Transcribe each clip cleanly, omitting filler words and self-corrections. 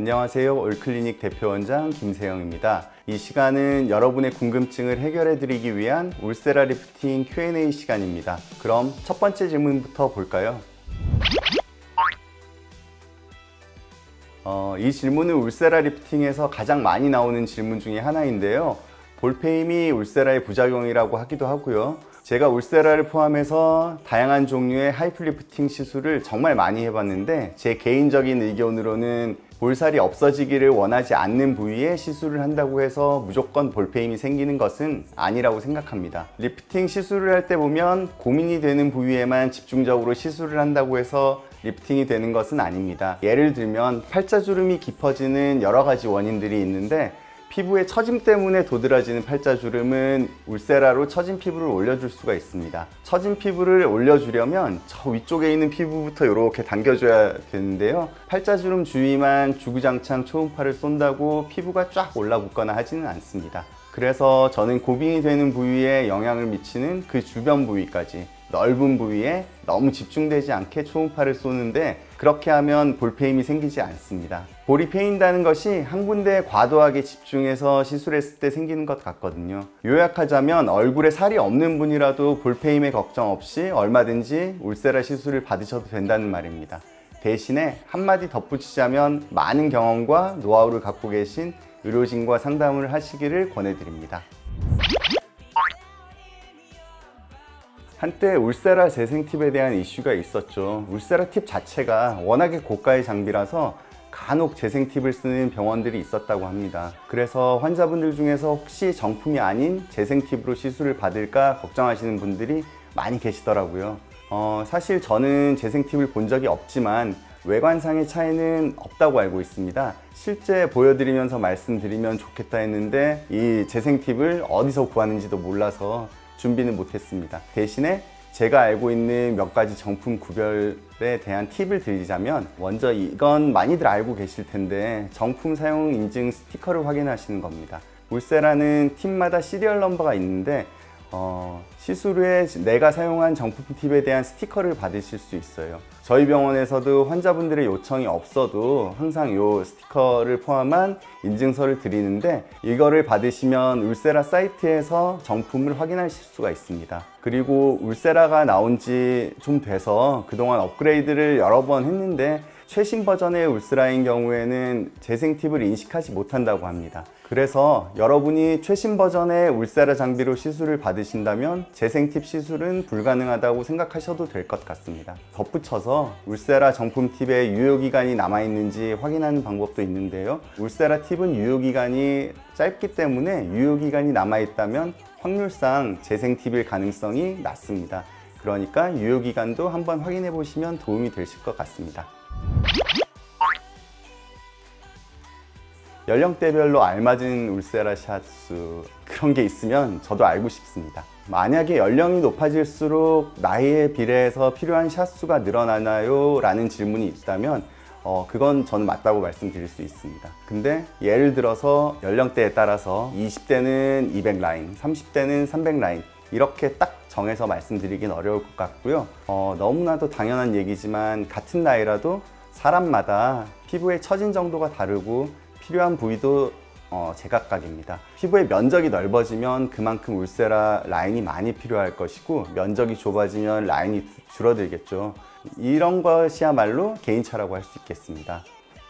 안녕하세요. 올클리닉 대표원장 김세영입니다. 이 시간은 여러분의 궁금증을 해결해 드리기 위한 울세라 리프팅 Q&A 시간입니다. 그럼 첫 번째 질문부터 볼까요? 이 질문은 울세라 리프팅에서 가장 많이 나오는 질문 중에 하나인데요. 볼페임이 울세라의 부작용이라고 하기도 하고요. 제가 울세라를 포함해서 다양한 종류의 하이플리프팅 시술을 정말 많이 해봤는데 제 개인적인 의견으로는 볼살이 없어지기를 원하지 않는 부위에 시술을 한다고 해서 무조건 볼페임이 생기는 것은 아니라고 생각합니다. 리프팅 시술을 할 때 보면 고민이 되는 부위에만 집중적으로 시술을 한다고 해서 리프팅이 되는 것은 아닙니다. 예를 들면 팔자주름이 깊어지는 여러 가지 원인들이 있는데 피부의 처짐 때문에 도드라지는 팔자주름은 울세라로 처진 피부를 올려줄 수가 있습니다. 처진 피부를 올려주려면 저 위쪽에 있는 피부부터 이렇게 당겨줘야 되는데요. 팔자주름 주위만 주구장창 초음파를 쏜다고 피부가 쫙 올라붙거나 하지는 않습니다. 그래서 저는 고민이 되는 부위에 영향을 미치는 그 주변 부위까지 넓은 부위에 너무 집중되지 않게 초음파를 쏘는데 그렇게 하면 볼페임이 생기지 않습니다. 볼이 패인다는 것이 한 군데에 과도하게 집중해서 시술했을 때 생기는 것 같거든요. 요약하자면 얼굴에 살이 없는 분이라도 볼페임에 걱정 없이 얼마든지 울세라 시술을 받으셔도 된다는 말입니다. 대신에 한마디 덧붙이자면 많은 경험과 노하우를 갖고 계신 의료진과 상담을 하시기를 권해드립니다. 한때 울세라 재생 팁에 대한 이슈가 있었죠. 울세라 팁 자체가 워낙에 고가의 장비라서 간혹 재생 팁을 쓰는 병원들이 있었다고 합니다. 그래서 환자분들 중에서 혹시 정품이 아닌 재생 팁으로 시술을 받을까 걱정하시는 분들이 많이 계시더라고요. 사실 저는 재생 팁을 본 적이 없지만 외관상의 차이는 없다고 알고 있습니다. 실제 보여드리면서 말씀드리면 좋겠다 했는데 이 재생 팁을 어디서 구하는지도 몰라서 준비는 못했습니다. 대신에 제가 알고 있는 몇 가지 정품 구별에 대한 팁을 드리자면 먼저 이건 많이들 알고 계실 텐데 정품 사용 인증 스티커를 확인하시는 겁니다. 울세라는 팁마다 시리얼 넘버가 있는데 시술 후에 내가 사용한 정품 팁에 대한 스티커를 받으실 수 있어요. 저희 병원에서도 환자분들의 요청이 없어도 항상 이 스티커를 포함한 인증서를 드리는데 이거를 받으시면 울세라 사이트에서 정품을 확인하실 수가 있습니다. 그리고 울세라가 나온 지 좀 돼서 그동안 업그레이드를 여러 번 했는데 최신 버전의 울세라인 경우에는 재생 팁을 인식하지 못한다고 합니다. 그래서 여러분이 최신 버전의 울세라 장비로 시술을 받으신다면 재생 팁 시술은 불가능하다고 생각하셔도 될 것 같습니다. 덧붙여서 울세라 정품 팁에 유효기간이 남아있는지 확인하는 방법도 있는데요. 울세라 팁은 유효기간이 짧기 때문에 유효기간이 남아있다면 확률상 재생 팁일 가능성이 낮습니다. 그러니까 유효기간도 한번 확인해 보시면 도움이 되실 것 같습니다. 연령대별로 알맞은 울세라 샷수 그런 게 있으면 저도 알고 싶습니다. 만약에 연령이 높아질수록 나이에 비례해서 필요한 샷수가 늘어나나요? 라는 질문이 있다면 그건 저는 맞다고 말씀드릴 수 있습니다. 근데 예를 들어서 연령대에 따라서 20대는 200 라인, 30대는 300 라인 이렇게 딱 정해서 말씀드리긴 어려울 것 같고요. 너무나도 당연한 얘기지만 같은 나이라도 사람마다 피부의 처진 정도가 다르고 필요한 부위도 제각각입니다. 피부의 면적이 넓어지면 그만큼 울세라 라인이 많이 필요할 것이고 면적이 좁아지면 라인이 줄어들겠죠. 이런 것이야말로 개인차라고 할 수 있겠습니다.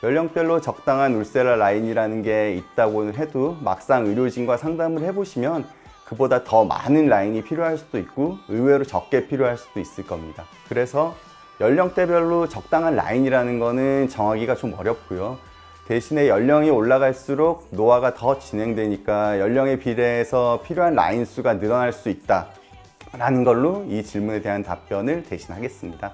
연령별로 적당한 울세라 라인이라는 게 있다고는 해도 막상 의료진과 상담을 해보시면 그보다 더 많은 라인이 필요할 수도 있고 의외로 적게 필요할 수도 있을 겁니다. 그래서 연령대별로 적당한 라인이라는 거는 정하기가 좀 어렵고요. 대신에 연령이 올라갈수록 노화가 더 진행되니까 연령에 비례해서 필요한 라인 수가 늘어날 수 있다 라는 걸로 이 질문에 대한 답변을 대신하겠습니다.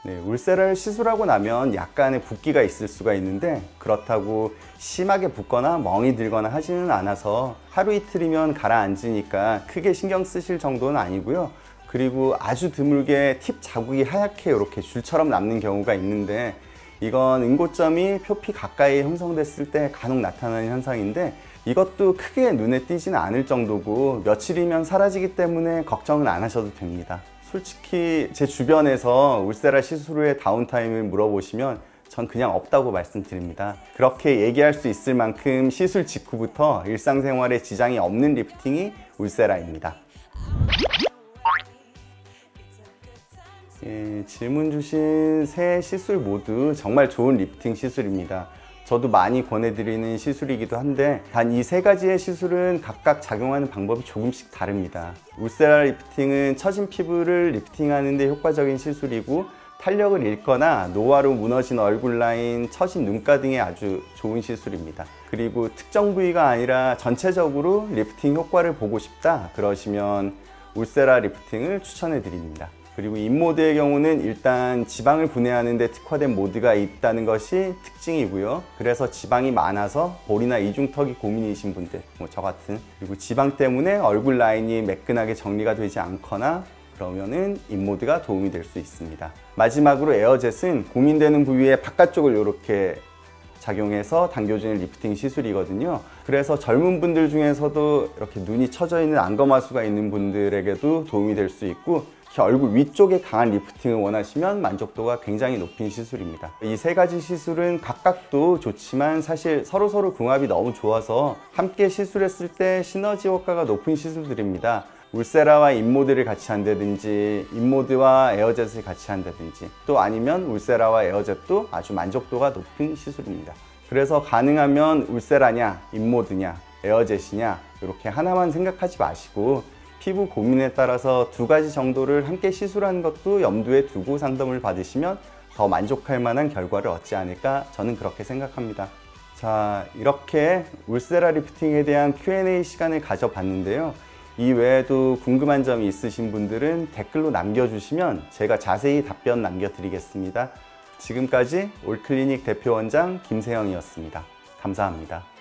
네, 울세라를 시술하고 나면 약간의 붓기가 있을 수가 있는데 그렇다고 심하게 붓거나 멍이 들거나 하지는 않아서 하루 이틀이면 가라앉으니까 크게 신경 쓰실 정도는 아니고요. 그리고 아주 드물게 팁 자국이 하얗게 이렇게 줄처럼 남는 경우가 있는데 이건 응고점이 표피 가까이 형성됐을 때 간혹 나타나는 현상인데 이것도 크게 눈에 띄지는 않을 정도고 며칠이면 사라지기 때문에 걱정은 안 하셔도 됩니다. 솔직히 제 주변에서 울세라 시술 후의 다운타임을 물어보시면 전 그냥 없다고 말씀드립니다. 그렇게 얘기할 수 있을 만큼 시술 직후부터 일상생활에 지장이 없는 리프팅이 울세라입니다. 질문 주신 세 시술 모두 정말 좋은 리프팅 시술입니다. 저도 많이 권해드리는 시술이기도 한데 단 이 세 가지의 시술은 각각 작용하는 방법이 조금씩 다릅니다. 울세라 리프팅은 처진 피부를 리프팅하는 데 효과적인 시술이고 탄력을 잃거나 노화로 무너진 얼굴 라인, 처진 눈가 등에 아주 좋은 시술입니다. 그리고 특정 부위가 아니라 전체적으로 리프팅 효과를 보고 싶다 그러시면 울세라 리프팅을 추천해 드립니다. 그리고 인모드의 경우는 일단 지방을 분해하는 데 특화된 모드가 있다는 것이 특징이고요. 그래서 지방이 많아서 볼이나 이중턱이 고민이신 분들, 저 같은, 그리고 지방 때문에 얼굴 라인이 매끈하게 정리가 되지 않거나 그러면은 인모드가 도움이 될 수 있습니다. 마지막으로 에어젯은 고민되는 부위의 바깥쪽을 이렇게 작용해서 당겨주는 리프팅 시술이거든요. 그래서 젊은 분들 중에서도 이렇게 눈이 처져 있는 안검하수가 있는 분들에게도 도움이 될 수 있고 얼굴 위쪽에 강한 리프팅을 원하시면 만족도가 굉장히 높은 시술입니다. 이 세 가지 시술은 각각도 좋지만 사실 서로서로 궁합이 너무 좋아서 함께 시술했을 때 시너지 효과가 높은 시술들입니다. 울세라와 인모드를 같이 한다든지 인모드와 에어젯을 같이 한다든지 또 아니면 울세라와 에어젯도 아주 만족도가 높은 시술입니다. 그래서 가능하면 울세라냐 인모드냐 에어젯이냐 이렇게 하나만 생각하지 마시고 피부 고민에 따라서 두 가지 정도를 함께 시술하는 것도 염두에 두고 상담을 받으시면 더 만족할 만한 결과를 얻지 않을까 저는 그렇게 생각합니다. 자, 이렇게 울세라 리프팅에 대한 Q&A 시간을 가져봤는데요. 이 외에도 궁금한 점이 있으신 분들은 댓글로 남겨주시면 제가 자세히 답변 남겨드리겠습니다. 지금까지 올클리닉 대표원장 김세영이었습니다. 감사합니다.